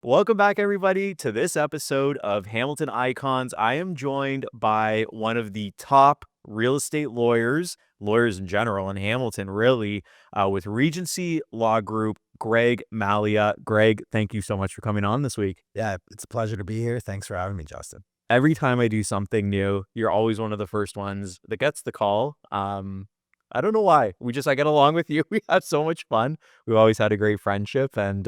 Welcome back, everybody, to this episode of Hamilton Icons. I am joined by one of the top real estate lawyers in general in Hamilton, really, with Regency Law Group, Greg Mallia. Greg, thank you so much for coming on this week. Yeah, it's a pleasure to be here. Thanks for having me, Justin. Every time I do something new, you're always one of the first ones that gets the call. I don't know why. I get along with you. We have so much fun. We've always had a great friendship, and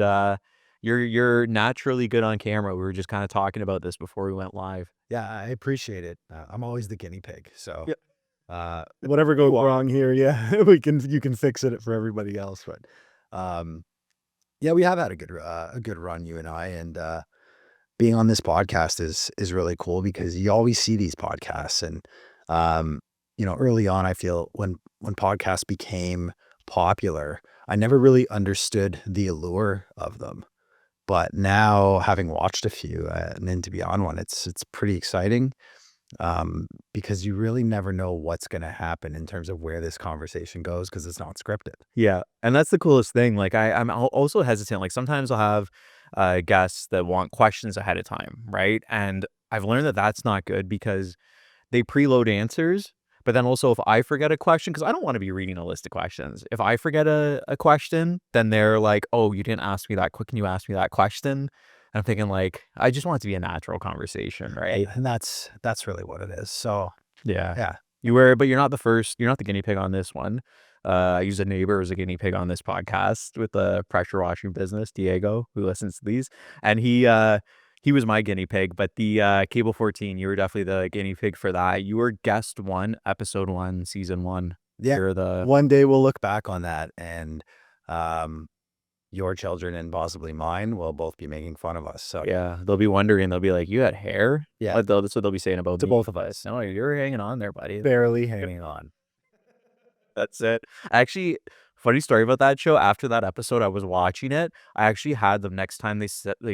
you're naturally good on camera. We were just kind of talking about this before we went live. Yeah, I appreciate it. I'm always the guinea pig, so Whatever goes You are. wrong here, yeah, you can fix it for everybody else. But yeah, we have had a good run, you and I, and being on this podcast is really cool because you always see these podcasts, and early on, I feel when podcasts became popular, I never really understood the allure of them. But now, having watched a few and then to be on one, it's pretty exciting because you really never know what's going to happen in terms of where this conversation goes because it's not scripted. Yeah, and that's the coolest thing. Like also hesitant. Like sometimes I'll have guests that want questions ahead of time, right? And I've learned that that's not good because they preload answers. But then also if I forget a question, because I don't want to be reading a list of questions. If I forget a question, then they're like, oh, you didn't ask me that quick. Can you ask me that question? And I'm thinking like, I just want it to be a natural conversation, right? And that's really what it is. So Yeah. yeah, But you're not the first, you're not the guinea pig on this one. I use a neighbor as a guinea pig on this podcast with the pressure washing business, Diego, who listens to these. And he was my guinea pig, but the Cable 14, you were definitely the guinea pig for that. You were guest one, episode 1, season 1. yeah. You're the One day we'll look back on that, and your children and possibly mine will both be making fun of us. So yeah, they'll be wondering, they'll be like, you had hair? yeah, That's what they'll be saying about to me. both of us, No, you're hanging on there, buddy. barely hanging on. That's it. Actually, funny story about that show. After that episode, I was watching it. I actually had them next time they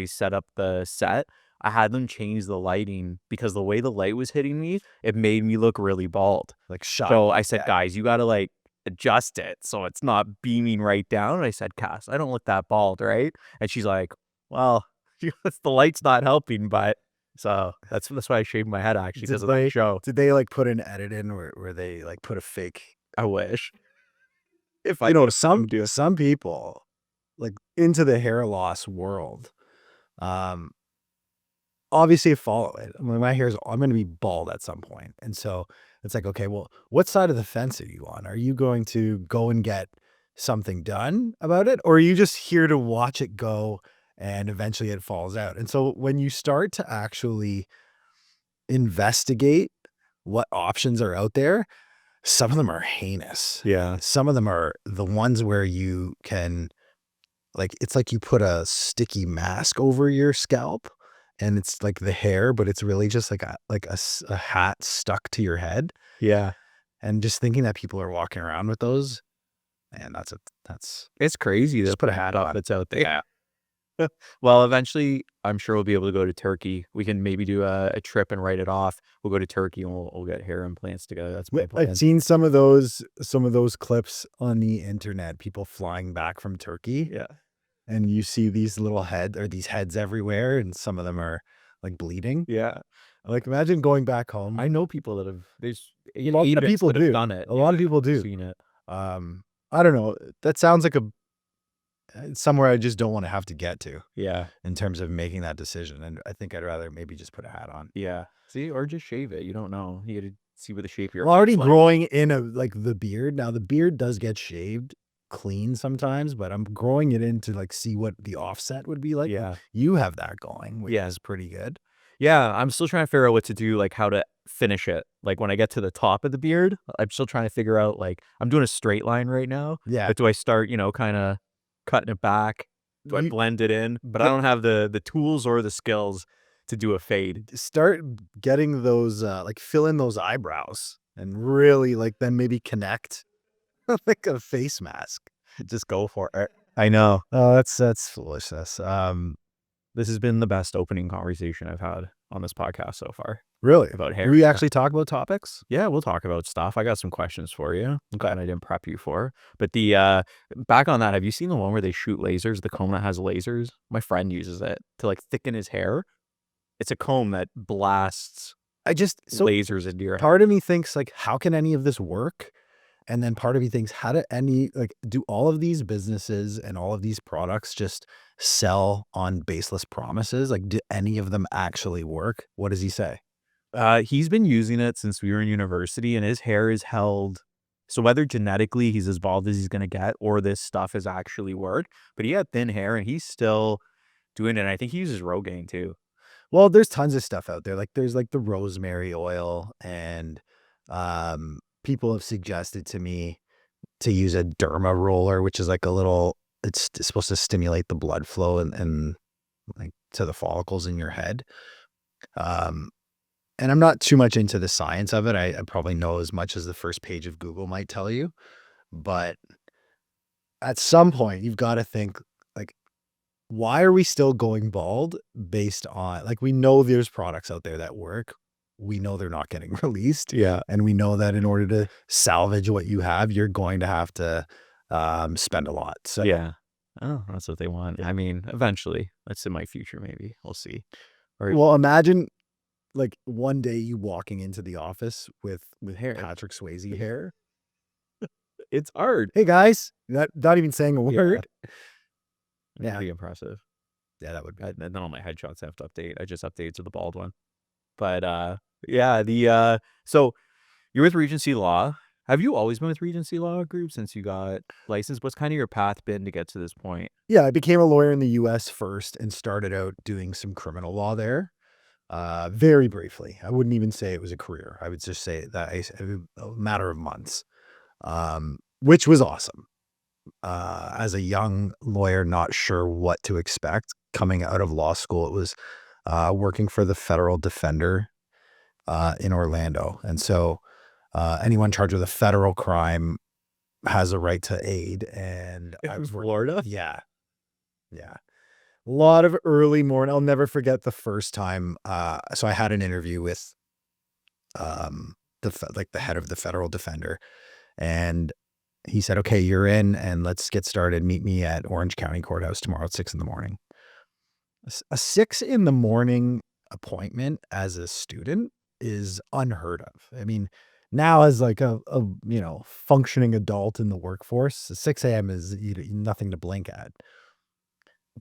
set up the set. I had them change the lighting because the way the light was hitting me, it made me look really bald. like shot. So I said, Yeah. guys, you got to like adjust it so it's not beaming right down. And I said, Cass, I don't look that bald, right? And she's like, well, the light's not helping, but so that's why I shaved my head actually because of the show. Did they like put an edit in where they like put a fake? I wish. If Some people like into the hair loss world, obviously follow it. I mean, I'm going to be bald at some point. And so it's like, okay, well, what side of the fence are you on? Are you going to go and get something done about it? Or are you just here to watch it go and eventually it falls out? And so when you start to actually investigate what options are out there, some of them are heinous. Yeah. Some of them are the ones where you can, like, it's like you put a sticky mask over your scalp and it's like the hair, but it's really just like a hat stuck to your head. Yeah. And just thinking that people are walking around with those, man, It's crazy. Just Just put a hat on. That's out there. Yeah. Well, eventually, I'm sure we'll be able to go to Turkey. We can maybe do a trip and write it off. We'll go to Turkey and we'll get hair implants together. That's my plan. I've seen some of those clips on the internet. People flying back from Turkey, Yeah. and you see these little these heads everywhere, and some of them are like bleeding. Yeah. Like imagine going back home. I know people that have, there's A lot of agents people that have do. done it. A lot of people do. Seen it. I don't know. That sounds like somewhere I just don't want to have to get to Yeah. in terms of making that decision. And I think I'd rather maybe just put a hat on. Yeah. See, or just shave it. You don't know. You got to see what the shape of your I'm already head's like. growing in the beard. Now the beard does get shaved clean sometimes, but I'm growing it in to like see what the offset would be like. Yeah. You have that going, which Yeah. is pretty good. Yeah, I'm still trying to figure out what to do, like how to finish it. Like when I get to the top of the beard, I'm still trying to figure out, like, I'm doing a straight line right now. Yeah. But do I start, kind of cutting it back? Do I You- blend it in? But I don't have the tools or the skills to do a fade. Start getting those like fill in those eyebrows and really like then maybe connect like a face mask. Just go for it. I know. Oh, that's foolishness. This has been the best opening conversation I've had. on this podcast so far. Really? About hair. Do we actually talk about topics? Yeah, we'll talk about stuff. I got some questions for you that I didn't prep you for. But the back on that, have you seen the one where they shoot lasers? The comb that has lasers. My friend uses it to like thicken his hair. It's a comb that blasts lasers into your hair. Part of me thinks like, how can any of this work? And then part of me thinks, how do do all of these businesses and all of these products just sell on baseless promises? Like, do any of them actually work? What does he say? He's been using it since we were in university, and his hair is held. So whether genetically he's as bald as he's going to get, or this stuff has actually worked, but he had thin hair and he's still doing it. And I think he uses Rogaine too. Well, there's tons of stuff out there. Like there's like the rosemary oil, and people have suggested to me to use a derma roller, which is like a little, it's supposed to stimulate the blood flow and like to the follicles in your head. And I'm not too much into the science of it. I probably know as much as the first page of Google might tell you, but at some point you've got to think like, why are we still going bald based on, like, we know there's products out there that work. We know they're not getting released. Yeah. And we know that in order to salvage what you have, you're going to have to spend a lot. So yeah. Oh, that's what they want. I mean, eventually. That's in my future, maybe. We'll see. Or, well, imagine like one day you walking into the office with hair. Patrick Swayze hair. It's hard. Hey guys, not even saying a word. Yeah. Pretty impressive. Yeah, that would be. And then all my headshots have to update. I just updated to the bald one. But yeah, so you're with Regency Law. Have you always been with Regency Law Group since you got licensed? What's kind of your path been to get to this point? Yeah, I became a lawyer in the US first and started out doing some criminal law there. Very briefly. I wouldn't even say it was a career. I would just say that a matter of months, which was awesome. As a young lawyer, not sure what to expect coming out of law school, it was working for the federal defender in Orlando. And so anyone charged with a federal crime has a right to aid. And I was Florida. Yeah. Yeah. A lot of early morning. I'll never forget the first time. So I had an interview with the head of the federal defender, and he said, "Okay, you're in, and let's get started. Meet me at Orange County Courthouse tomorrow at 6 a.m. A 6 a.m. appointment as a student is unheard of. I mean, now as like a functioning adult in the workforce, 6 a.m. is nothing to blink at.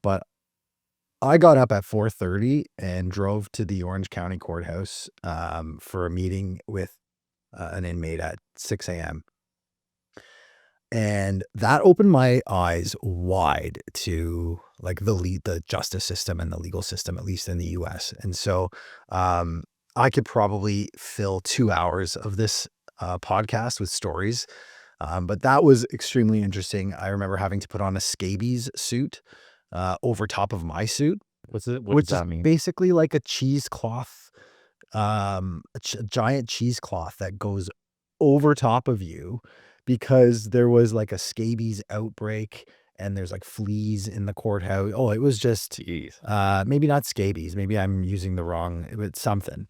But I got up at 4:30 and drove to the Orange County Courthouse for a meeting with an inmate at 6 a.m. And that opened my eyes wide to like the justice system and the legal system, at least in the US. And so I could probably fill 2 hours of this podcast with stories. But that was extremely interesting. I remember having to put on a scabies suit over top of my suit. What which does that is mean? basically like a cheesecloth, a giant cheesecloth that goes over top of you because there was like a scabies outbreak and there's like fleas in the courthouse. Oh, it was just, maybe not scabies. Maybe I'm using the wrong, it's something.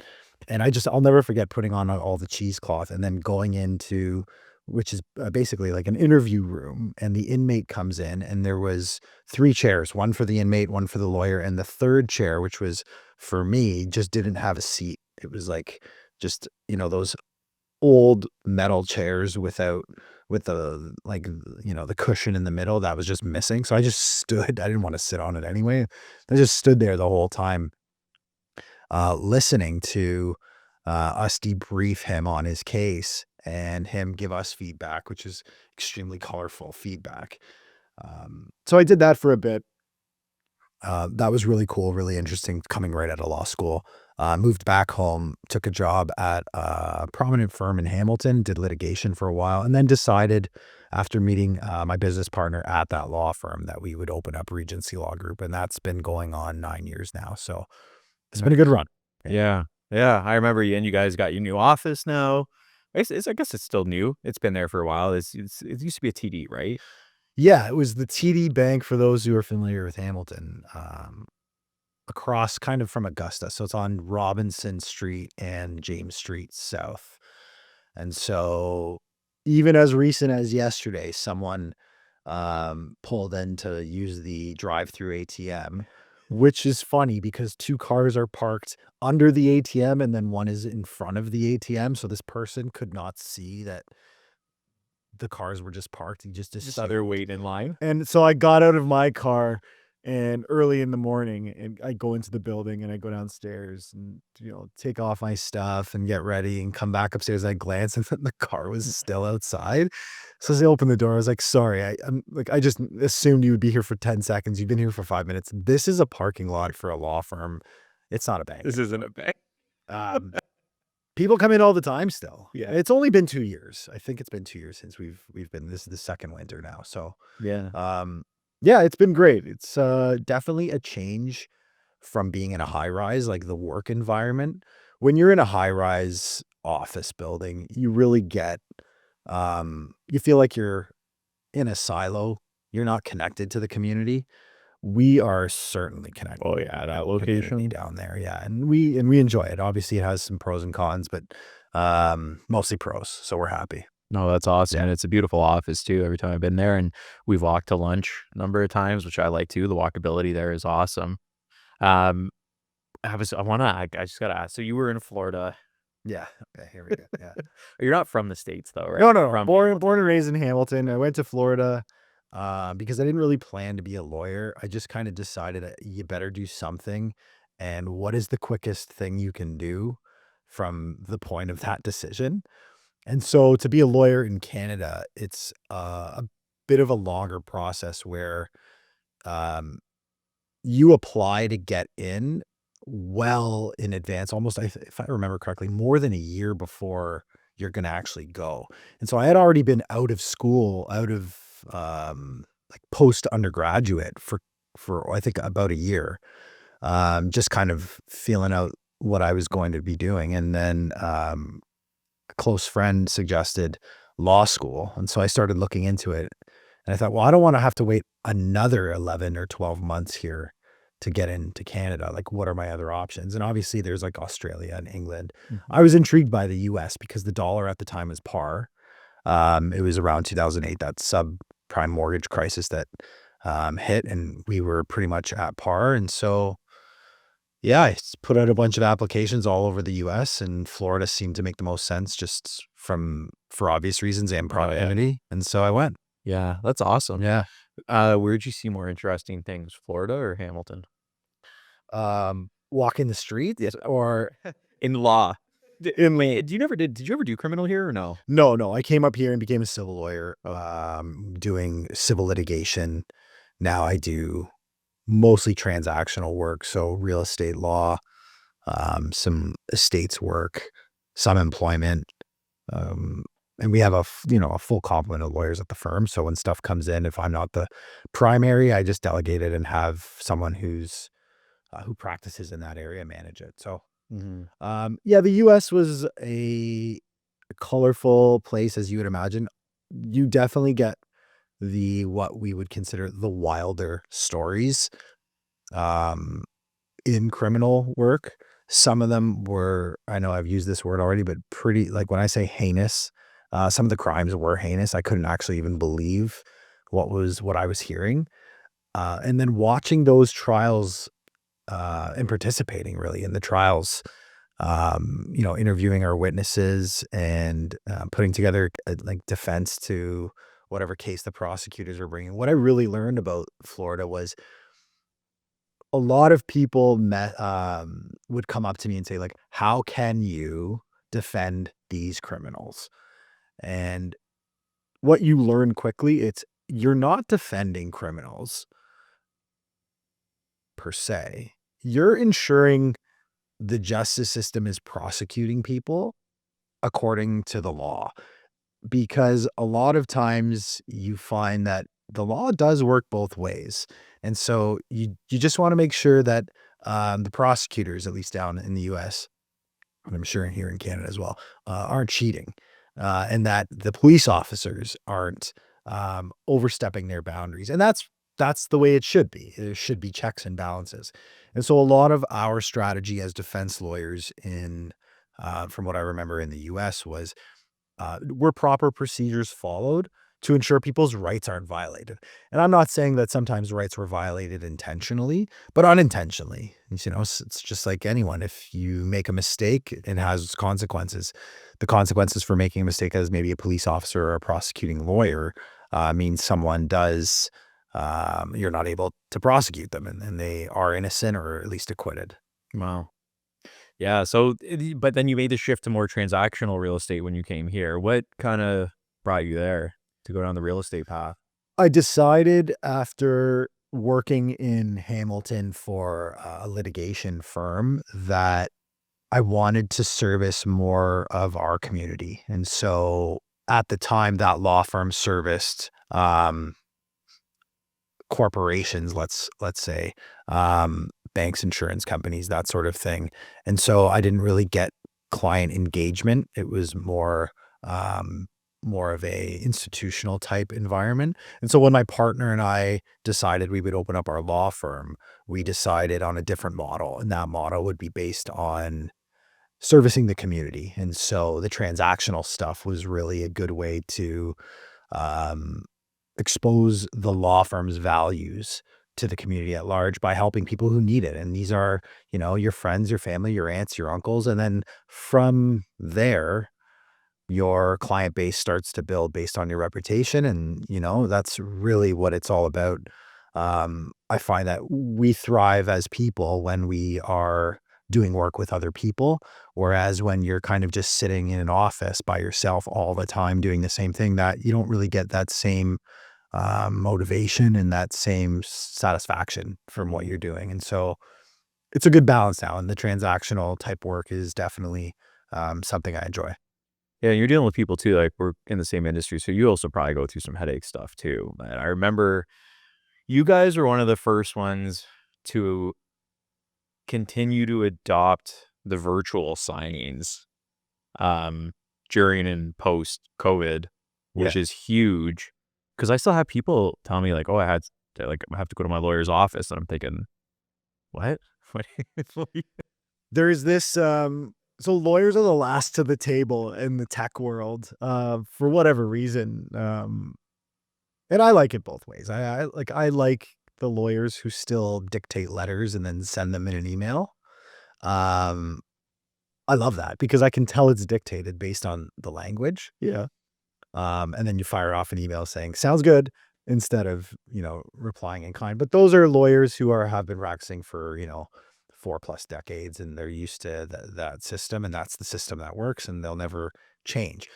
And I'll never forget putting on all the cheesecloth and then going into, which is basically like an interview room, and the inmate comes in and there was 3 chairs, one for the inmate, one for the lawyer. And the third chair, which was for me, just didn't have a seat. It was like just, those old metal chairs with the the cushion in the middle that was just missing. So I just stood. I didn't want to sit on it anyway. I just stood there the whole time listening to us debrief him on his case and him give us feedback, which is extremely colorful feedback. So I did that for a bit. That was really cool, really interesting, coming right out of law school. Moved back home, took a job at a prominent firm in Hamilton, did litigation for a while, and then decided after meeting my business partner at that law firm that we would open up Regency Law Group. And that's been going on 9 years now. So it's been a good run. Yeah. Yeah. I remember you guys got your new office now. I guess it's still new. It's been there for a while. It used to be a TD, right? Yeah, it was the TD Bank, for those who are familiar with Hamilton, across kind of from Augusta. So it's on Robinson Street and James Street South. And so even as recent as yesterday, someone pulled in to use the drive-through ATM, which is funny because 2 cars are parked under the ATM and then one is in front of the ATM. So this person could not see that the cars were just parked. He just Just other assumed. wait in line. And so I got out of my car and early in the morning and I go into the building and I go downstairs and, take off my stuff and get ready and come back upstairs. I glance and then the car was still outside. So as I opened the door, I was like, sorry, I just assumed you would be here for 10 seconds. You've been here for 5 minutes. This is a parking lot for a law firm. It's not a bank. This isn't a bank. People come in all the time still. Yeah. It's only been 2 years. I think it's been 2 years since we've been, this is the second winter now. So, Yeah. yeah, it's been great. It's definitely a change from being in a high rise, like the work environment. When you're in a high rise office building, you really get, you feel like you're in a silo. You're not connected to the community. We are certainly connected. Oh yeah, that to the community location. down there. Yeah. And we enjoy it. Obviously it has some pros and cons, but mostly pros. So we're happy. No, that's awesome. And it's a beautiful office too. Every time I've been there, and we've walked to lunch a number of times, which I like too. The walkability there is awesome. Um, I just gotta ask. So you were in Florida. Yeah. Okay, here we go. Yeah. You're not from the States though, right? No. From Born and raised in Hamilton. I went to Florida because I didn't really plan to be a lawyer. I just kind of decided that you better do something. And what is the quickest thing you can do from the point of that decision? And so to be a lawyer in Canada, it's a bit of a longer process where you apply to get in well in advance, almost, if I remember correctly, more than a year before you're going to actually go. And so I had already been out of school, out of like post undergraduate for I think about a year, just kind of feeling out what I was going to be doing. And then a close friend suggested law school. And so I started looking into it. And I thought, well, I don't want to have to wait another 11 or 12 months here to get into Canada. Like, what are my other options? And obviously there's like Australia and England. I was intrigued by the US because the dollar at the time was par. It was around 2008, that subprime mortgage crisis that hit, and we were pretty much at par. And so, yeah, I put out a bunch of applications all over the US, and Florida seemed to make the most sense just for obvious reasons and proximity. And so I went. Yeah, that's awesome. Yeah. Where'd you see more interesting things, Florida or Hamilton? Walking the streets or In law. Did you ever do criminal here or no? No. I came up here and became a civil lawyer, doing civil litigation. Now I do mostly transactional work. So real estate law, some estates work, some employment. And we have a full complement of lawyers at the firm. So when stuff comes in, if I'm not the primary, I just delegate it and have someone who practices in that area manage it. So, yeah, the US was a colorful place, as you would imagine. You definitely get what we would consider the wilder stories, in criminal work. Some of them were, I know I've used this word already, but pretty, like when I say heinous, some of the crimes were heinous. I couldn't actually even believe what I was hearing. And then watching those trials, and participating really in the trials, interviewing our witnesses and putting together like defense to whatever case the prosecutors were bringing. What I really learned about Florida was a lot of people would come up to me and say, like, how can you defend these criminals? And what you learn quickly, you're not defending criminals per se. You're ensuring the justice system is prosecuting people according to the law. Because a lot of times you find that the law does work both ways. And so you just want to make sure that the prosecutors, at least down in the US, and I'm sure here in Canada as well, aren't cheating. And that the police officers aren't overstepping their boundaries. And that's that's the way it should be. There should be checks and balances. And so a lot of our strategy as defense lawyers from what I remember in the US was, were proper procedures followed to ensure people's rights aren't violated. And I'm not saying that sometimes rights were violated intentionally, but unintentionally. It's just like anyone. If you make a mistake, it has consequences. The consequences for making a mistake as maybe a police officer or a prosecuting lawyer means someone does, you're not able to prosecute them, and they are innocent or at least acquitted. Wow. Yeah, so, but then you made the shift to more transactional real estate when you came here. What kinda brought you there to go down the real estate path? I decided after working in Hamilton for a litigation firm that I wanted to service more of our community. And so at the time, that law firm serviced corporations, let's say, banks, insurance companies, that sort of thing. And so I didn't really get client engagement. It was more of a institutional type environment. And so when my partner and I decided we would open up our law firm, we decided on a different model, and that model would be based on servicing the community. And so the transactional stuff was really a good way to um, expose the law firm's values to the community at large by helping people who need it. And these are, your friends, your family, your aunts, your uncles. And then from there, your client base starts to build based on your reputation. And, that's really what it's all about. I find that we thrive as people when we are doing work with other people, whereas when you're kind of just sitting in an office by yourself all the time doing the same thing, that you don't really get that same motivation and that same satisfaction from what you're doing. And so it's a good balance now. And the transactional type work is definitely something I enjoy. Yeah, you're dealing with people too, like, we're in the same industry, so you also probably go through some headache stuff too. And I remember you guys were one of the first ones to continue to adopt the virtual signings, um, during and post-COVID, Yeah. which is huge. Because I still have people tell me, like, "Oh, I have to go to my lawyer's office," and I'm thinking, "What? What do you?" There's this, so lawyers are the last to the table in the tech world, for whatever reason. And I like it both ways. I like the lawyers who still dictate letters and then send them in an email. Um, I love that because I can tell it's dictated based on the language. Yeah. And then you fire off an email saying, sounds good, instead of, replying in kind. But those are lawyers who have been practicing for, 4+ decades, and they're used to that system, and that's the system that works, and they'll never change.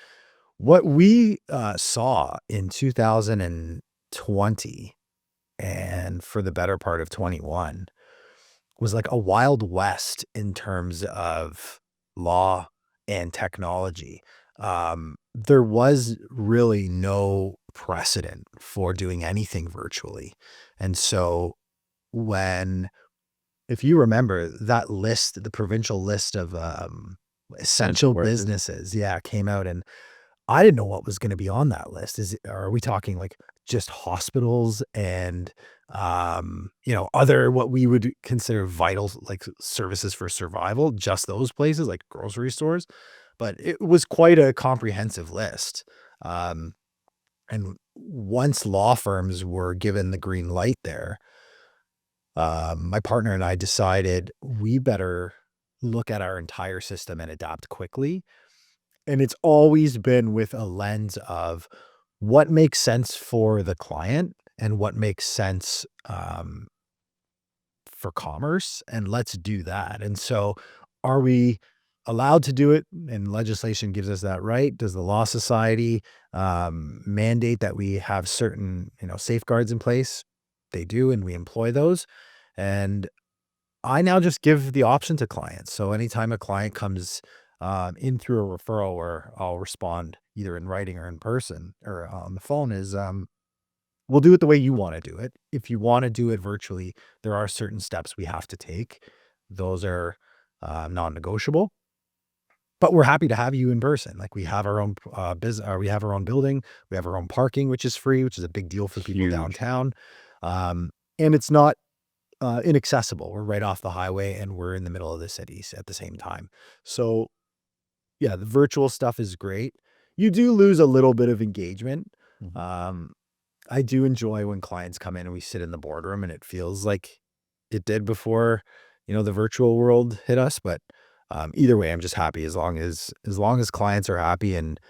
What we saw in 2020 and for the better part of 21 was like a wild west in terms of law and technology. There was really no precedent for doing anything virtually. And so if you remember that list, the provincial list of essential Workers. businesses, yeah, came out, and I didn't know what was going to be on that list. Are we talking like just hospitals and, other what we would consider vital, like services for survival, just those places like grocery stores? But it was quite a comprehensive list. Um, and once law firms were given the green light there, my partner and I decided we better look at our entire system and adapt quickly. And it's always been with a lens of what makes sense for the client and what makes sense for commerce, and let's do that. And so are we allowed to do it? And legislation gives us that right. Does the Law Society mandate that we have certain, safeguards in place? They do, and we employ those. And I now just give the option to clients. So anytime a client comes in through a referral, where I'll respond either in writing or in person or on the phone, is we'll do it the way you want to do it. If you want to do it virtually, there are certain steps we have to take. Those are non-negotiable. But we're happy to have you in person. Like, we have our own business, we have our own building, we have our own parking, which is free, which is a big deal for people Huge. downtown. And it's not inaccessible. We're right off the highway and we're in the middle of the cities at the same time. So yeah, the virtual stuff is great. You do lose a little bit of engagement. Mhm. I do enjoy when clients come in and we sit in the boardroom and it feels like it did before, the virtual world hit us. But either way, I'm just happy as long as clients are happy and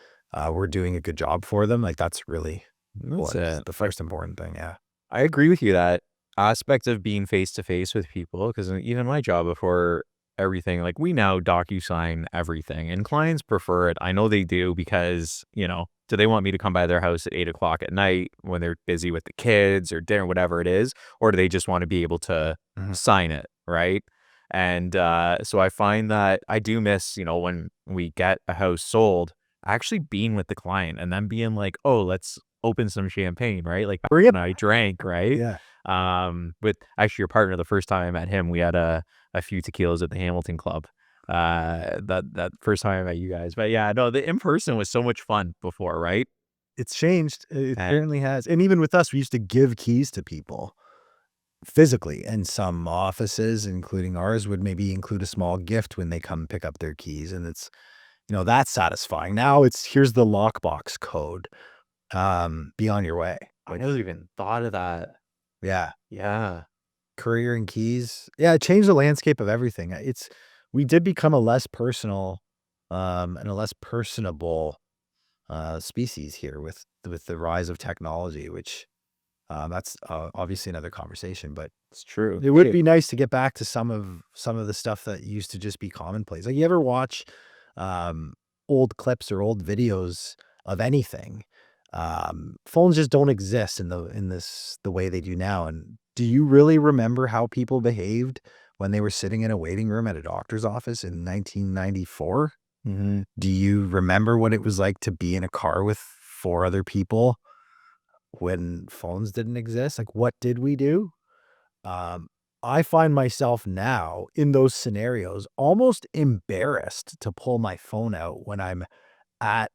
we're doing a good job for them. Like that's really That's it. the first important thing. Yeah. I agree with you that aspect of being face to face with people, because even my job before everything, like we now DocuSign everything, and clients prefer it. I know they do because do they want me to come by their house at 8 o'clock at night when they're busy with the kids or dinner, whatever it is, or do they just want to be able to Mhm. sign it, right? And so I find that I do miss, when we get a house sold, actually being with the client and then being like, oh, let's open some champagne, right? Like Bring it. when I drank, right? Yeah. With actually your partner, the first time I met him, we had a few tequilas at the Hamilton Club. That first time I met you guys. But yeah, no, the in person was so much fun before, right? It's changed. It And certainly has. And even with us, we used to give keys to people physically, and some offices, including ours, would maybe include a small gift when they come pick up their keys. And it's, that's satisfying. Now it's here's the lockbox code. Be on your way. I Which, never even thought of that. yeah, Yeah. courier and keys. Yeah, it changed the landscape of everything. We did become a less personal, and a less personable species here with the rise of technology, which that's obviously another conversation. But It's true. it would be nice to get back to some of the stuff that used to just be commonplace. Like you ever watch um, old clips or old videos of anything? Phones just don't exist in the way they do now. And do you really remember how people behaved when they were sitting in a waiting room at a doctor's office in 1994? Mhm. Do you remember what it was like to be in a car with four other people when phones didn't exist? Like, what did we do? Um, I find myself now in those scenarios almost embarrassed to pull my phone out when I'm at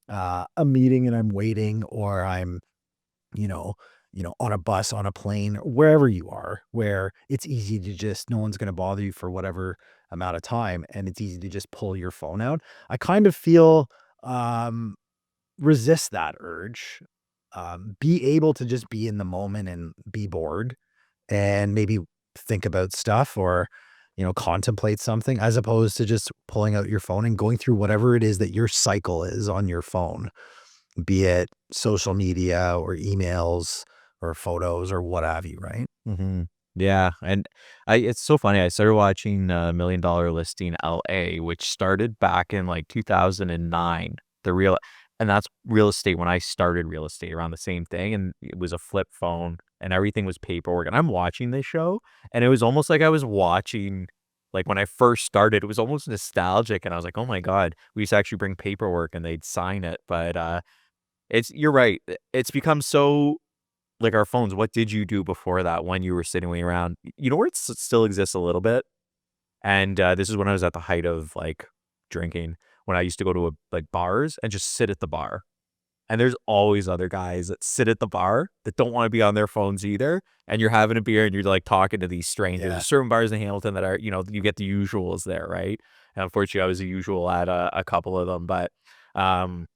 a meeting and I'm waiting, or I'm, you know, on a bus, on a plane, wherever you are, where it's easy to just, no one's going to bother you for whatever amount of time, and it's easy to just pull your phone out. I kind of feel, um, resist that urge. Be able to just be in the moment and be bored and maybe think about stuff, or contemplate something, as opposed to just pulling out your phone and going through whatever it is that your cycle is on your phone, be it social media or emails or photos or what have you, right? Mhm. Yeah, and it's so funny, I started watching, Million Dollar Listing LA, which started back in, like, 2009, and that's real estate when I started real estate around the same thing, and it was a flip phone, and everything was paperwork, and I'm watching this show, and it was almost like I was watching like, when I first started, it was almost nostalgic, and I was like, "Oh my god." We used to actually bring paperwork, and they'd sign it, but, you're right, it's become so like our phones, what did you do before that when you were sitting around? You know where still exists a little bit? And, this is when I was at the height of, like, drinking, when I used to go to, like, bars and just sit at the bar. And there's always other guys that sit at the bar that don't wanna be on their phones either, and you're having a beer and you're, like, talking to these strangers. Yeah. There's certain bars in Hamilton that are you get the usuals there, right? And unfortunately, I was a usual at a couple of them, but, um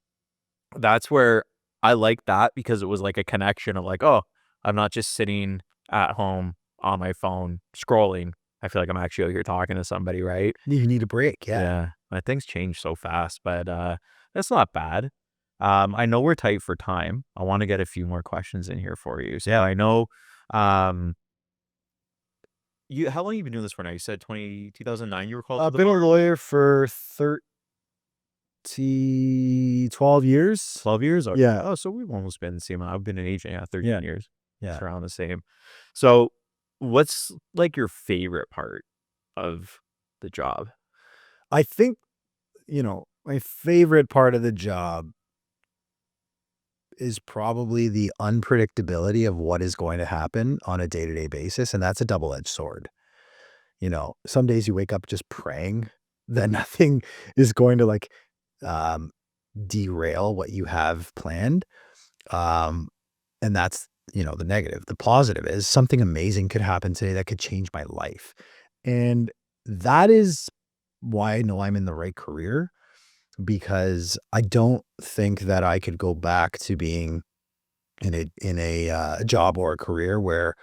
that's where I like that because it was like a connection of like, "Oh, I'm not just sitting at home on my phone scrolling. I feel like I'm actually out here talking to somebody," right? You need a break. Yeah. Yeah. Things change so fast, but, that's not bad. I know we're tight for time. I wanna get a few more questions in here for you. So Yeah. I know, um, how long you been doing this for now? You said 2009 you were called to I've the been a bar? lawyer for 12 years. 12 years? Or Yeah. oh, so we've almost been the same amount. I've been an agent, yeah, 13 Yeah. years. It's Yeah. around the same. So, what's, like, your favorite part of the job? I think, my favorite part of the job is probably the unpredictability of what is going to happen on a day-to-day basis, and that's a double-edged sword. Some days you wake up just praying that nothing is going to, like, um, derail what you have planned, um, and that's the negative. The positive is something amazing could happen today that could change my life. And that is why I know I'm in the right career, because I don't think that I could go back to being in a job or a career where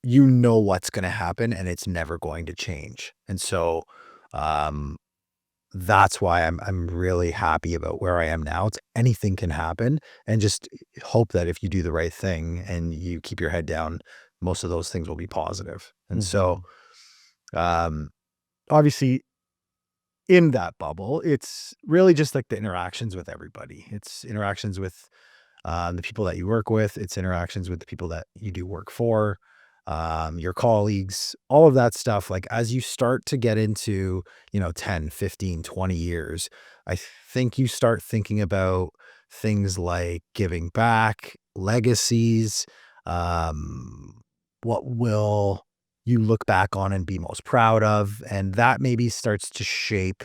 what's going to happen and it's never going to change. And so um that's why I'm really happy about where I am now. It's anything can happen, and just hope that if you do the right thing and you keep your head down, most of those things will be positive. And so Mhm. um obviously in that bubble, it's really just like the interactions with everybody. It's interactions with the people that you work with. It's interactions with the people that you do work for, your colleagues, all of that stuff. Like as you start to get into, 10, 15, 20 years, I think you start thinking about things like giving back, legacies, um, what will you look back on and be most proud of. And that maybe starts to shape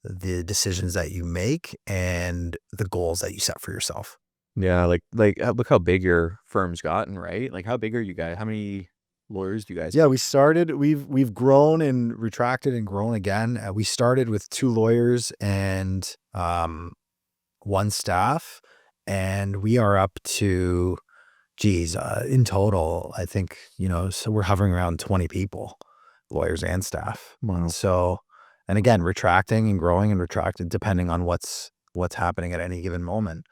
the decisions that you make and the goals that you set for yourself. Yeah, look how big your firm's gotten, right? Like, how big are you guys? How many lawyers do you guys Yeah, have? we've grown and retracted and grown again. We started with 2 lawyers and 1 staff, and we are up to, in total, I think, so we're hovering around 20 people, lawyers and staff. And Wow. so, and again, retracting and growing and retracted depending on what's happening at any given moment.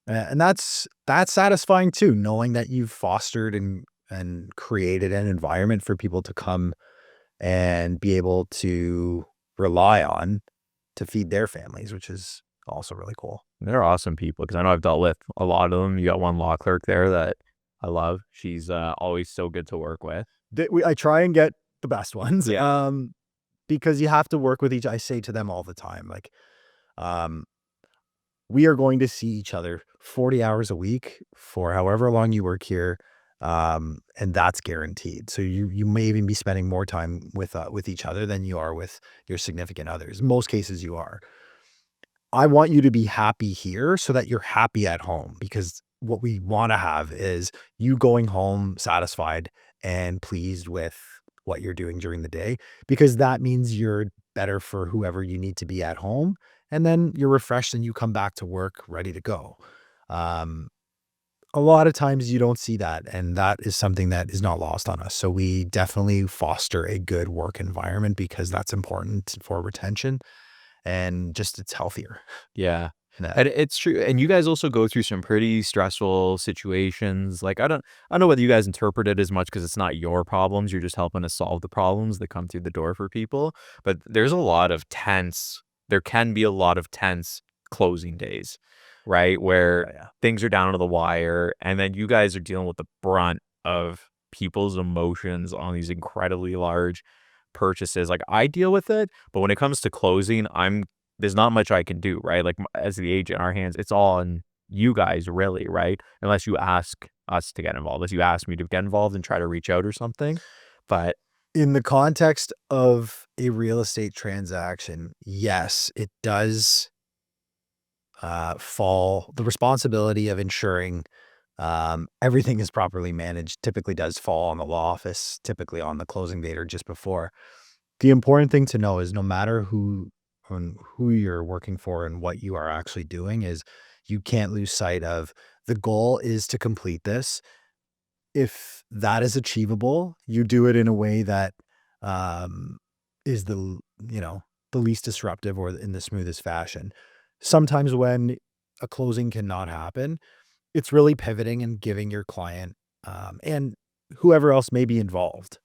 And that's satisfying too, knowing that you've fostered and created an environment for people to come and be able to rely on to feed their families, which is also really cool. They're awesome people because I know I've dealt with a lot of them. You got one law clerk there that I love. She's always so good to work with. I try and get the best ones, Yeah. because you have to work with each. I say to them all the time, like, um, we are going to see each other 40 hours a week for however long you work here. And that's guaranteed. So you may even be spending more time with each other than you are with your significant others. In most cases you are. I want you to be happy here so that you're happy at home, because what we want to have is you going home satisfied and pleased with what you're doing during the day, because that means you're better for whoever you need to be at home. And then you're refreshed and you come back to work ready to go. Um, a lot of times you don't see that, and that is something that is not lost on us. So we definitely foster a good work environment because that's important for retention, and just it's healthier. Yeah. Yeah. And it's true. And you guys also go through some pretty stressful situations. Like, I don't know whether you guys interpret it as much because it's not your problems. You're just helping to solve the problems that come through the door for people. But there can be a lot of tense closing days, right? Where Yeah, yeah. things are down to the wire. And then you guys are dealing with the brunt of people's emotions on these incredibly large purchases. Like, I deal with it, but when it comes to closing, there's not much I can do, right? Like, as the agent in our hands, it's all on you guys, really, right? Unless you ask us to get involved, unless you ask me to get involved and try to reach out or something. But In the context of a real estate transaction, yes, it does fall. The responsibility of ensuring everything is properly managed typically does fall on the law office, typically on the closing date or just before. The important thing to know is no matter who you're working for and what you are actually doing, is you can't lose sight of the goal is to complete this. If that is achievable, you do it in a way that um, is the least disruptive or in the smoothest fashion. Sometimes when a closing cannot happen, it's really pivoting and giving your client and whoever else may be involved,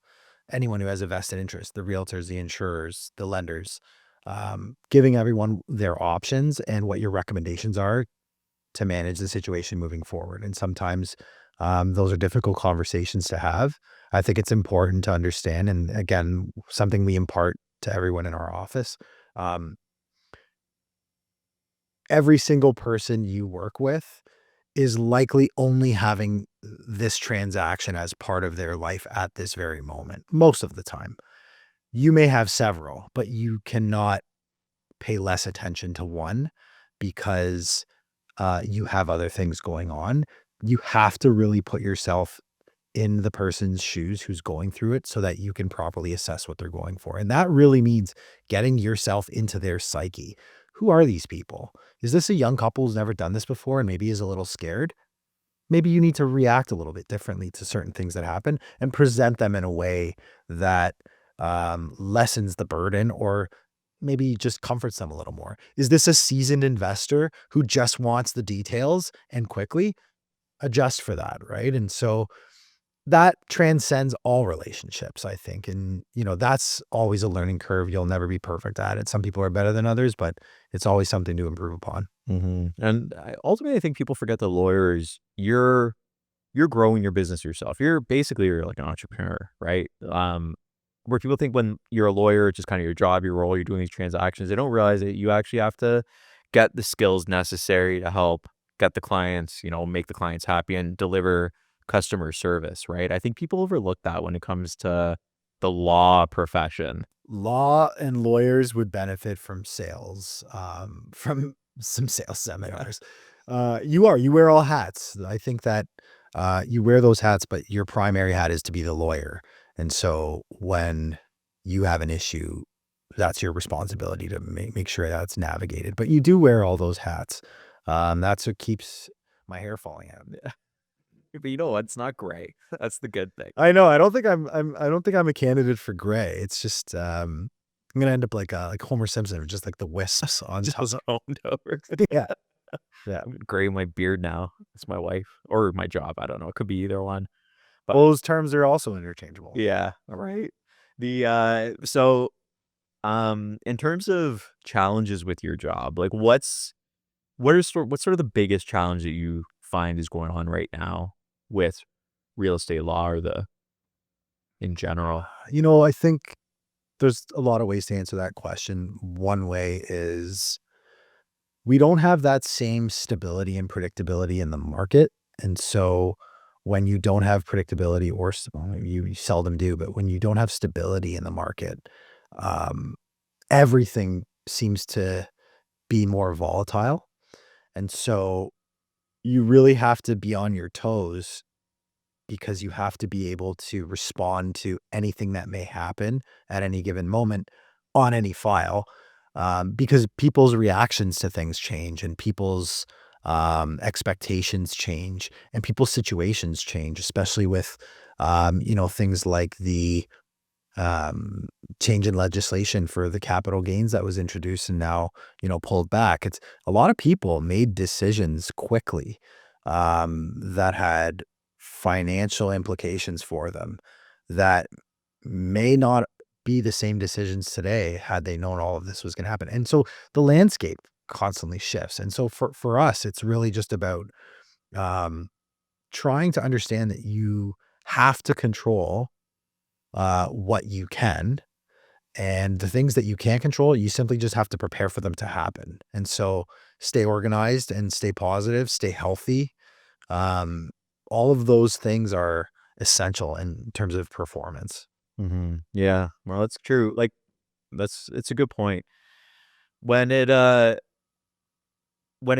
anyone who has a vested interest, the realtors, the insurers, the lenders, giving everyone their options and what your recommendations are to manage the situation moving forward. And sometimes those are difficult conversations to have. I think it's important to understand. And again, something we impart to everyone in our office. Um, every single person you work with is likely only having this transaction as part of their life at this very moment, most of the time. You may have several, but you cannot pay less attention to one because you have other things going on. you have to really put yourself in the person's shoes who's going through it so that you can properly assess what they're going for. And that really means getting yourself into their psyche. Who are these people? Is this a young couple who's never done this before and maybe is a little scared? Maybe you need to react a little bit differently to certain things that happen and present them in a way that lessens the burden or maybe just comforts them a little more. Is this a seasoned investor who just wants the details and quickly? Adjust for that, right? And so that transcends all relationships, I think. And, that's always a learning curve. You'll never be perfect at it. Some people are better than others, but it's always something to improve upon. And ultimately, I think people forget the lawyers. You're growing your business yourself. You're like an entrepreneur, right? Where people think when you're a lawyer, it's just kind of your job, your role, you're doing these transactions. They don't realize that you actually have to get the skills necessary to help get the clients, make the clients happy and deliver customer service, right? I think people overlook that when it comes to the law profession. Law and lawyers would benefit from sales, from some sales seminars. You wear all hats. I think that you wear those hats, but your primary hat is to be the lawyer. And so when you have an issue, that's your responsibility to make sure that's navigated. But you do wear all those hats. That's what keeps my hair falling out. But you know what? It's not gray. That's the good thing. I know. I don't think I'm a candidate for gray. It's just I'm gonna end up like Homer Simpson, with just like the wisps on top. Just owned over. Yeah. Yeah. I'm graying my beard now. It's my wife or my job. I don't know. It could be either one. But Those terms are also interchangeable. yeah, all right. So in terms of challenges with your job, like what's what's sort of the biggest challenge that you find is going on right now with real estate law or in general? I think there's a lot of ways to answer that question. One way is we don't have that same stability and predictability in the market. And so when you don't have predictability well, you seldom do, but when you don't have stability in the market, um, everything seems to be more volatile. And so you really have to be on your toes because you have to be able to respond to anything that may happen at any given moment on any file, because people's reactions to things change and people's expectations change and people's situations change, especially with, things like the change in legislation for the capital gains that was introduced and now, pulled back. It's a lot of people made decisions quickly that had financial implications for them that may not be the same decisions today had they known all of this was going to happen. And so the landscape constantly shifts. And so for us, it's really just about trying to understand that you have to control what you can, and the things that you can't control, you simply just have to prepare for them to happen. And so stay organized and stay positive, stay healthy. All of those things are essential in terms of performance. Yeah, well, that's true. Like it's a good point. When it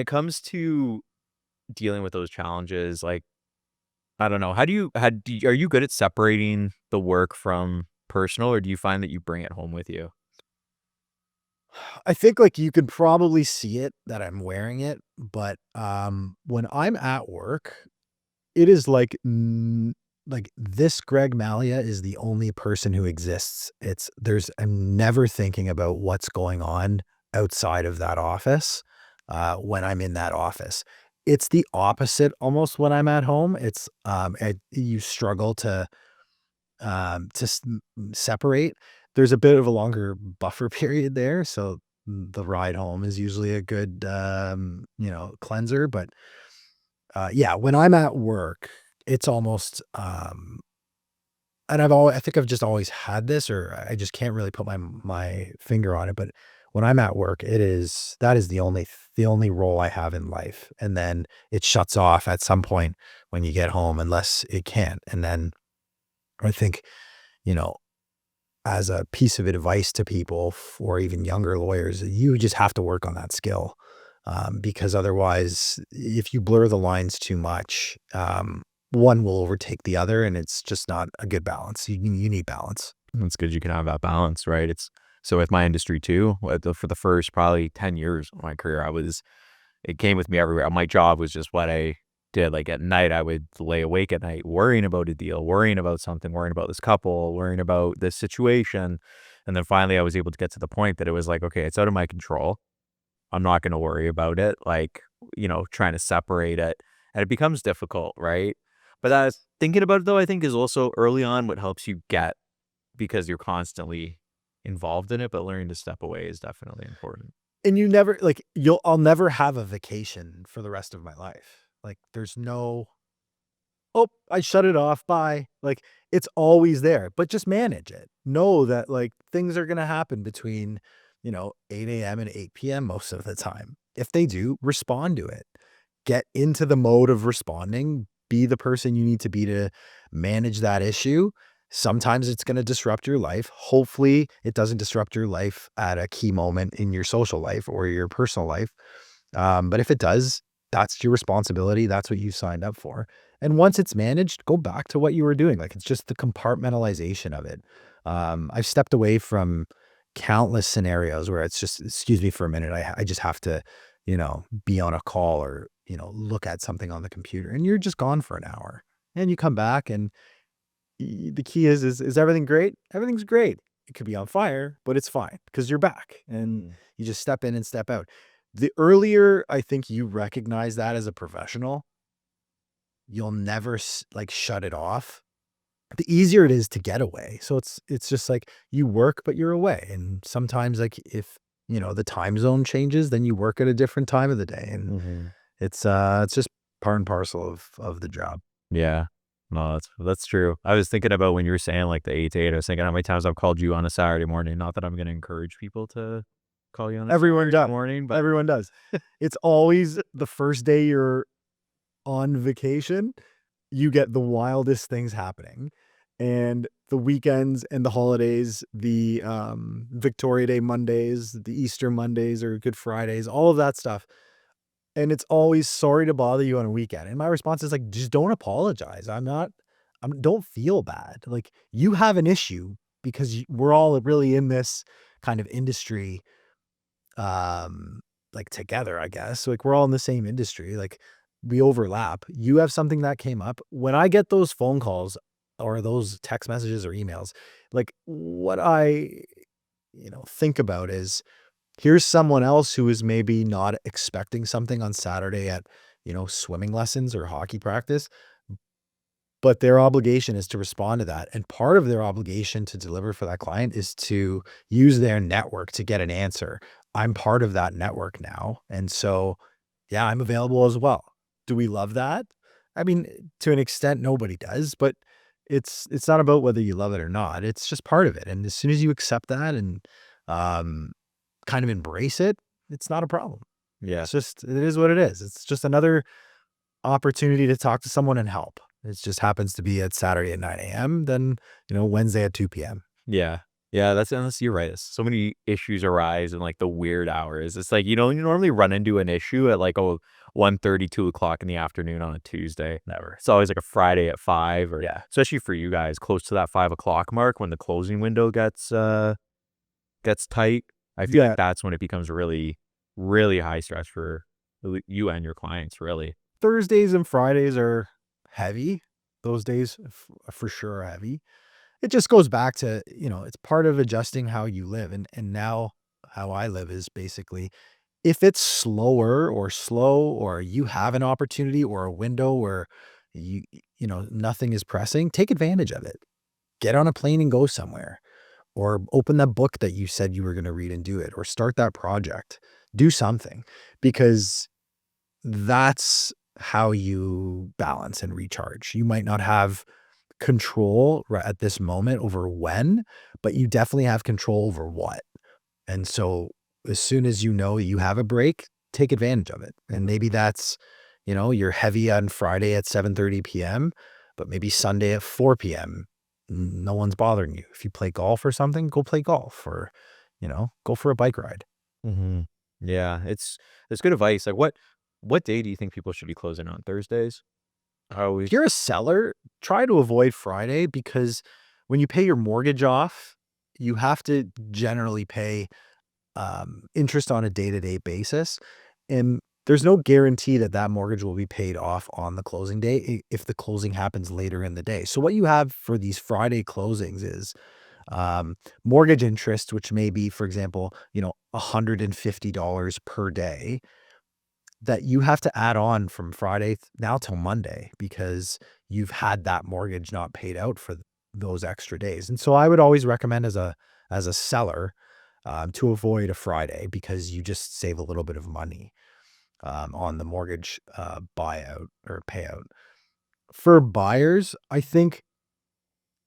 comes to dealing with those challenges, like I don't know, are you good at separating the work from personal, or do you find that you bring it home with you? I think like you could probably see it that I'm wearing it, but when I'm at work, it is like this Greg Mallia is the only person who exists. I'm never thinking about what's going on outside of that office when I'm in that office. It's the opposite almost when I'm at home. You struggle to separate. There's a bit of a longer buffer period there, so the ride home is usually a good cleanser. But yeah, when I'm at work, it's almost and I think I've just always had this, or I just can't really put my finger on it. But when I'm at work, that is the only role I have in life, and then it shuts off at some point when you get home, unless it can't. And then I think, as a piece of advice to people or even younger lawyers, you just have to work on that skill. because otherwise, if you blur the lines too much, one will overtake the other, and it's just not a good balance. You need balance. It's good you can have that balance, right? So with my industry too, for the first probably 10 years of my career, it came with me everywhere. My job was just what I did. Like at night, I would lay awake at night worrying about a deal, worrying about something, worrying about this couple, worrying about this situation. And then finally I was able to get to the point that it was like, okay, it's out of my control. I'm not going to worry about it. Like, trying to separate it, and it becomes difficult, right? But thinking about it though, I think is also early on what helps you get, because you're constantly involved in it, but learning to step away is definitely important. And you never like I'll never have a vacation for the rest of my life. Like there's no, oh, I shut it off. Bye. Like it's always there, but just manage it. Know that like things are going to happen between, 8 a.m. and 8 p.m. most of the time. If they do, respond to it. Get into the mode of responding. Be the person you need to be to manage that issue. Sometimes it's going to disrupt your life. Hopefully it doesn't disrupt your life at a key moment in your social life or your personal life. But if it does, that's your responsibility. That's what you signed up for. And once it's managed, go back to what you were doing. Like it's just the compartmentalization of it. I've stepped away from countless scenarios where it's just, excuse me for a minute. I just have to, be on a call or, look at something on the computer, and you're just gone for an hour, and you come back, and the key is everything great? Everything's great. It could be on fire, but it's fine because you're back and you just step in and step out. The earlier I think you recognize that as a professional, you'll never like shut it off. The easier it is to get away. So it's just like you work, but you're away. And sometimes like if, the time zone changes, then you work at a different time of the day. And it's just part and parcel of the job. Yeah. No, that's true. I was thinking about when you were saying like the 8 to 8, I was thinking how many times I've called you on a Saturday morning. Not that I'm going to encourage people to call you on a Saturday morning, but Everyone does. It's always the first day you're on vacation, you get the wildest things happening. And the weekends and the holidays, the Victoria Day Mondays, the Easter Mondays or Good Fridays, all of that stuff. And it's always sorry to bother you on a weekend. And my response is like, just don't apologize. Don't feel bad. Like you have an issue because we're all really in this kind of industry, like together, I guess. Like we're all in the same industry. Like we overlap. You have something that came up. When I get those phone calls or those text messages or emails, like what I, think about is, here's someone else who is maybe not expecting something on Saturday at, swimming lessons or hockey practice, but their obligation is to respond to that. And part of their obligation to deliver for that client is to use their network to get an answer. I'm part of that network now. And so, yeah, I'm available as well. Do we love that? I mean, to an extent, nobody does, but it's not about whether you love it or not. It's just part of it. And as soon as you accept that and, kind of embrace it, it's not a problem. yeah. It is what it is. It's just another opportunity to talk to someone and help. It just happens to be at Saturday at 9 a.m., then, Wednesday at 2 p.m. Yeah. Yeah, you're right. So many issues arise in like the weird hours. It's like, you normally run into an issue at like 1:30, 2 o'clock in the afternoon on a Tuesday. Never. It's always like a Friday at 5, or especially for you guys, close to that 5 o'clock mark when the closing window gets tight. I feel like that's when it becomes really, really high stress for you and your clients, really. Thursdays and Fridays are heavy. Those days for sure are heavy. It just goes back to, it's part of adjusting how you live. And now how I live is basically, if it's slower or slow, or you have an opportunity or a window where nothing is pressing, take advantage of it. Get on a plane and go somewhere, or open that book that you said you were going to read and do it, or start that project, do something, because that's how you balance and recharge. You might not have control right at this moment over when, but you definitely have control over what. And so as soon as you have a break, take advantage of it. And maybe that's, you're heavy on Friday at 7:30 p.m., but maybe Sunday at 4 p.m. no one's bothering you. If you play golf or something, go play golf, or, go for a bike ride. Mm-hmm. Yeah, it's good advice. Like, what day do you think people should be closing on? Thursdays? How If we you're a seller, try to avoid Friday because when you pay your mortgage off, you have to generally pay interest on a day-to-day basis. And there's no guarantee that that mortgage will be paid off on the closing day if the closing happens later in the day. So what you have for these Friday closings is mortgage interest, which may be, for example, $150 per day that you have to add on from Friday now till Monday because you've had that mortgage not paid out for those extra days. And so I would always recommend as a seller to avoid a Friday because you just save a little bit of money on the mortgage buyout or payout. For buyers, I think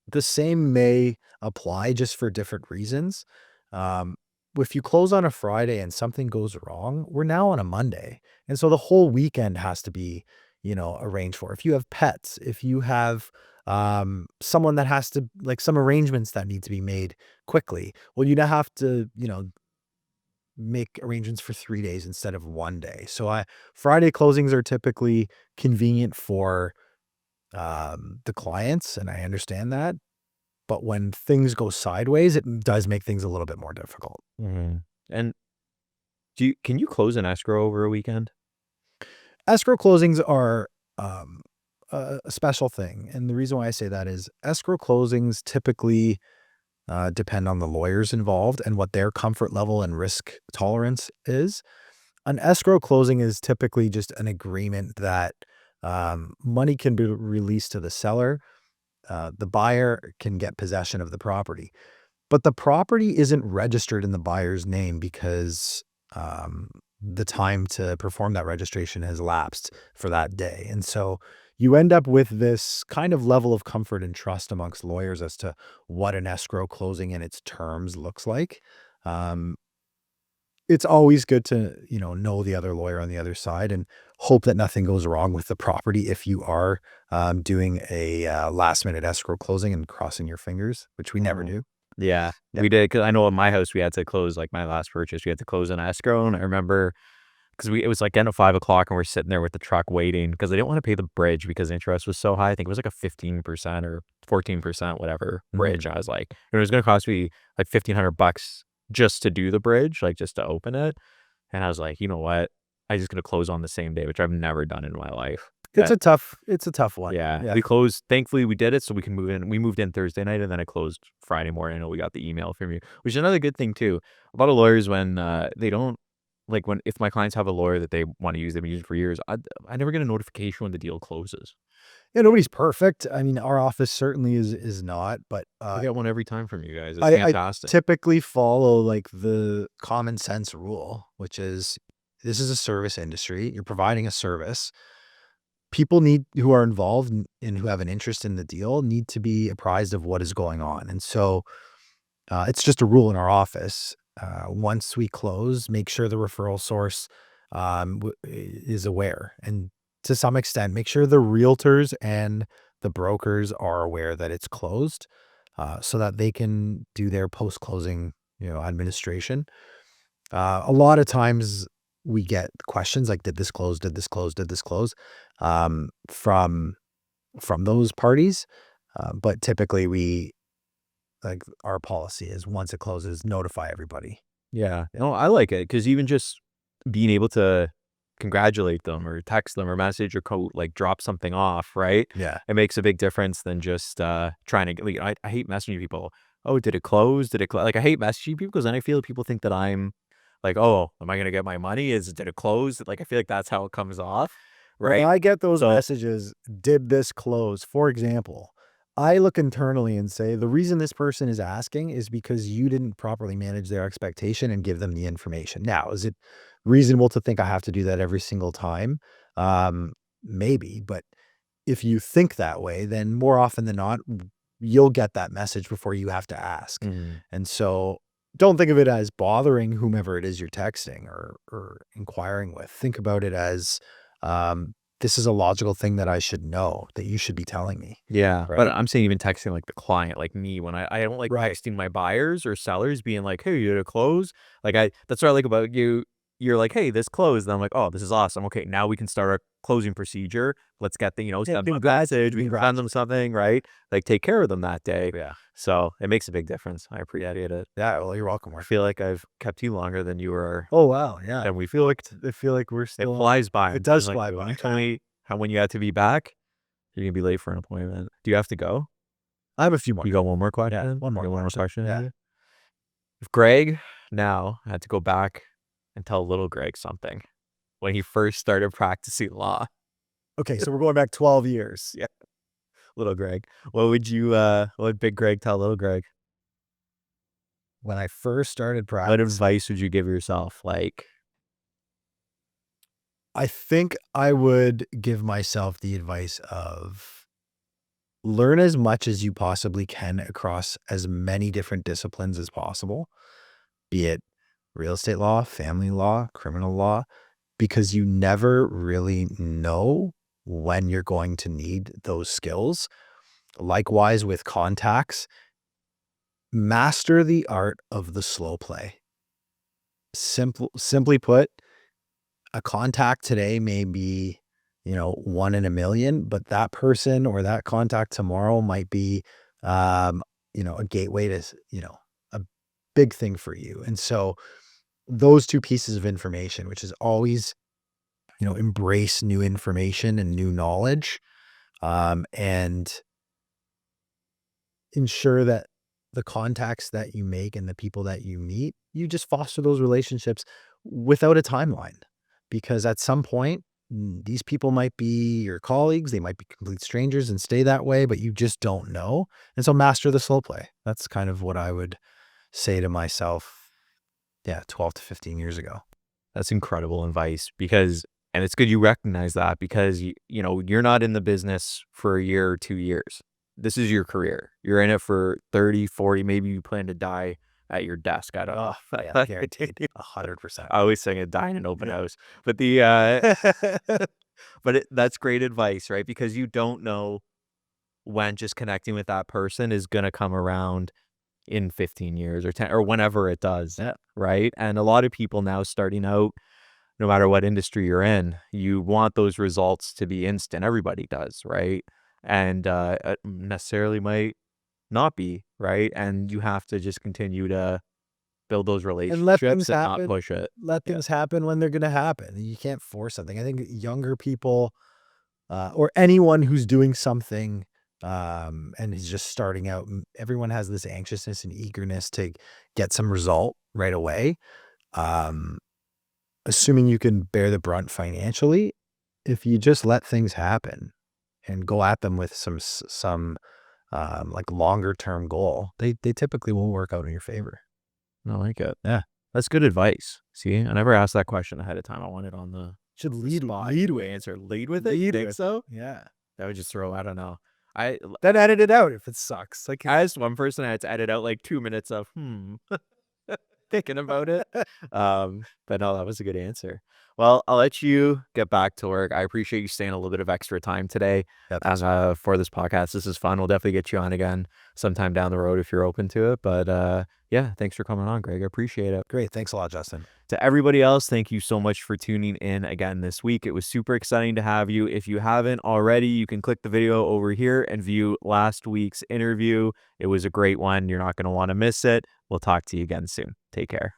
the same may apply just for different reasons. Um, if you close on a Friday and something goes wrong, we're now on a Monday. And so the whole weekend has to be, arranged for. If you have pets, if you have someone that has to like some arrangements that need to be made quickly, well, you now have to, make arrangements for 3 days instead of one day. So Friday closings are typically convenient for the clients, and I understand that. But when things go sideways, it does make things a little bit more difficult. Mhm. And can you close an escrow over a weekend? Escrow closings are a special thing. And the reason why I say that is escrow closings typically depend on the lawyers involved and what their comfort level and risk tolerance is. An escrow closing is typically just an agreement that money can be released to the seller. The buyer can get possession of the property. But the property isn't registered in the buyer's name because the time to perform that registration has lapsed for that day. And so you end up with this kind of level of comfort and trust amongst lawyers as to what an escrow closing and its terms looks like. Um, it's always good to, know the other lawyer on the other side and hope that nothing goes wrong with the property if you are doing a last minute escrow closing and crossing your fingers, which we never Mhm. do. Yeah, Yeah. we did, because I know in my house, we had to close, like, my last purchase, we had to close an escrow, and I remember because it was, like, getting to 5 o'clock, and we're sitting there with the truck waiting because they didn't wanna pay the bridge because interest was so high. I think it was, like, a 15% or 14%, whatever, Mhm. bridge. I was like, it was gonna cost me, like, $1,500 just to do the bridge, like, just to open it, and I was like, "You know what? I'm just gonna close on the same day," which I've never done in my life. It's a tough one. Yeah, Yeah. we closed, thankfully, we did it so we can move in. We moved in Thursday night, and then I closed Friday morning. I know we got the email from you, which is another good thing too. A lot of lawyers, when, they don't like, when if my clients have a lawyer that they wanna use, they've been using for years, I never get a notification when the deal closes. Yeah, nobody's perfect. I mean, our office certainly is not, but I get one every time from you guys. It's I fantastic. typically follow like the common sense rule, which is this is a service industry. You're providing a service. People who are involved and who have an interest in the deal need to be apprised of what is going on. And so it's just a rule in our office. Once we close, make sure the referral source is aware. And to some extent, make sure the realtors and the brokers are aware that it's closed so that they can do their post-closing, administration. A lot of times we get questions like, did this close? Did this close? Did this close? From those parties. But typically like our policy is once it closes, notify everybody. Yeah. No, I like it because even just being able to congratulate them or text them or message or like, drop something off, right? Yeah. It makes a big difference than just, trying to, like, I hate messaging people. "Oh, did it close? Did it like, I hate messaging people because then I feel people think that I'm like, "Oh, am I gonna get my money? Did it close?" Like, I feel like that's how it comes off, When right? I get those So messages, did this close? For example, I look internally and say, the reason this person is asking is because you didn't properly manage their expectation and give them the information. Now, is it reasonable to think I have to do that every single time? Maybe, but if you think that way, then more often than not, you'll get that message before you have to ask. Mhm. And so don't think of it as bothering whomever it is you're texting or inquiring with. Think about it as this is a logical thing that I should know that you should be telling me. Yeah, but Right. I'm saying even texting, like, the client, like me, when I don't like Right. texting my buyers or sellers being like, "Hey, you did it close?" Like, that's what I like about you. you're like, hey, this closed. And I'm like, oh, this is awesome. Okay, now we can start our closing procedure. Let's get the, send them a message. We can send them something, right? Like take care of them that day. Yeah. So it makes a big difference. I appreciate it. Yeah. Well, you're welcome. I feel like I've kept you longer than you were. Oh, wow. Yeah. And we I feel like we're it still, flies by. it does Like, fly when by. you told me how when you had to be back, you're gonna be late for an appointment. Do you have to go? I have a few more. You got one more question? Yeah, one more You got one more question? Yeah. If Greg now had to go back and tell little Greg something when he first started practicing law, Okay. So we're going back 12 years. yeah, little Greg, what would big Greg tell little Greg? When I first started What practicing, advice would you give yourself? Like, I think I would give myself the advice of learn as much as you possibly can across as many different disciplines as possible, be it real estate law, family law, criminal law, because you never really know when you're going to need those skills. Likewise with contacts, master the art of the slow play. Simply put, a contact today may be, 1 in a million, but that person or that contact tomorrow might be, a gateway to, a big thing for you. And so those two pieces of information, which is always, embrace new information and new knowledge, and ensure that the contacts that you make and the people that you meet, you just foster those relationships without a timeline. Because at some point, these people might be your colleagues, they might be complete strangers and stay that way, but you just don't know. And so master the slow play. That's kind of what I would say to myself, 12 to 15 years ago. that's incredible advice and it's good you recognize that because you're not in the business for a year or 2 years. This is your career. You're in it for 30, 40, maybe you plan to die at your desk. I don't know. Yeah, guaranteed. 100%. I always say die in an open house, but that's great advice, right? Because you don't know when just connecting with that person is going to come around in 15 years or 10 or whenever it does. Yeah. Right. And a lot of people now starting out, no matter what industry you're in, you want those results to be instant. Everybody does. Right. And necessarily might not be. Right. And you have to just continue to build those And let things relationships and not happen. push it. Let things happen when they're going to happen. You can't force something. I think younger people, or anyone who's doing something, and is just starting out, everyone has this anxiousness and eagerness to get some result right away. Assuming you can bear the brunt financially, if you just let things happen and go at them with some like longer term goal, they typically will work out in your favor. I like it. Yeah. That's good advice. See, I never asked that question ahead of time. I want it on the Should lead with answer. Lead with it? You think so? Yeah. That would just throw, I don't know. Then edit it out if it sucks. Like, I asked one person, I had to edit out like 2 minutes of thinking about it. But no, that was a good answer. Well, I'll let you get back to work. I appreciate you staying a little bit of extra time today for this podcast. This is fun. We'll definitely get you on again sometime down the road if you're open to it. But yeah, thanks for coming on, Greg. I appreciate it. great. Thanks a lot, Justin. To everybody else, thank you so much for tuning in again this week. It was super exciting to have you. If you haven't already, you can click the video over here and view last week's interview. It was a great one. You're not going to want to miss it. We'll talk to you again soon. Take care.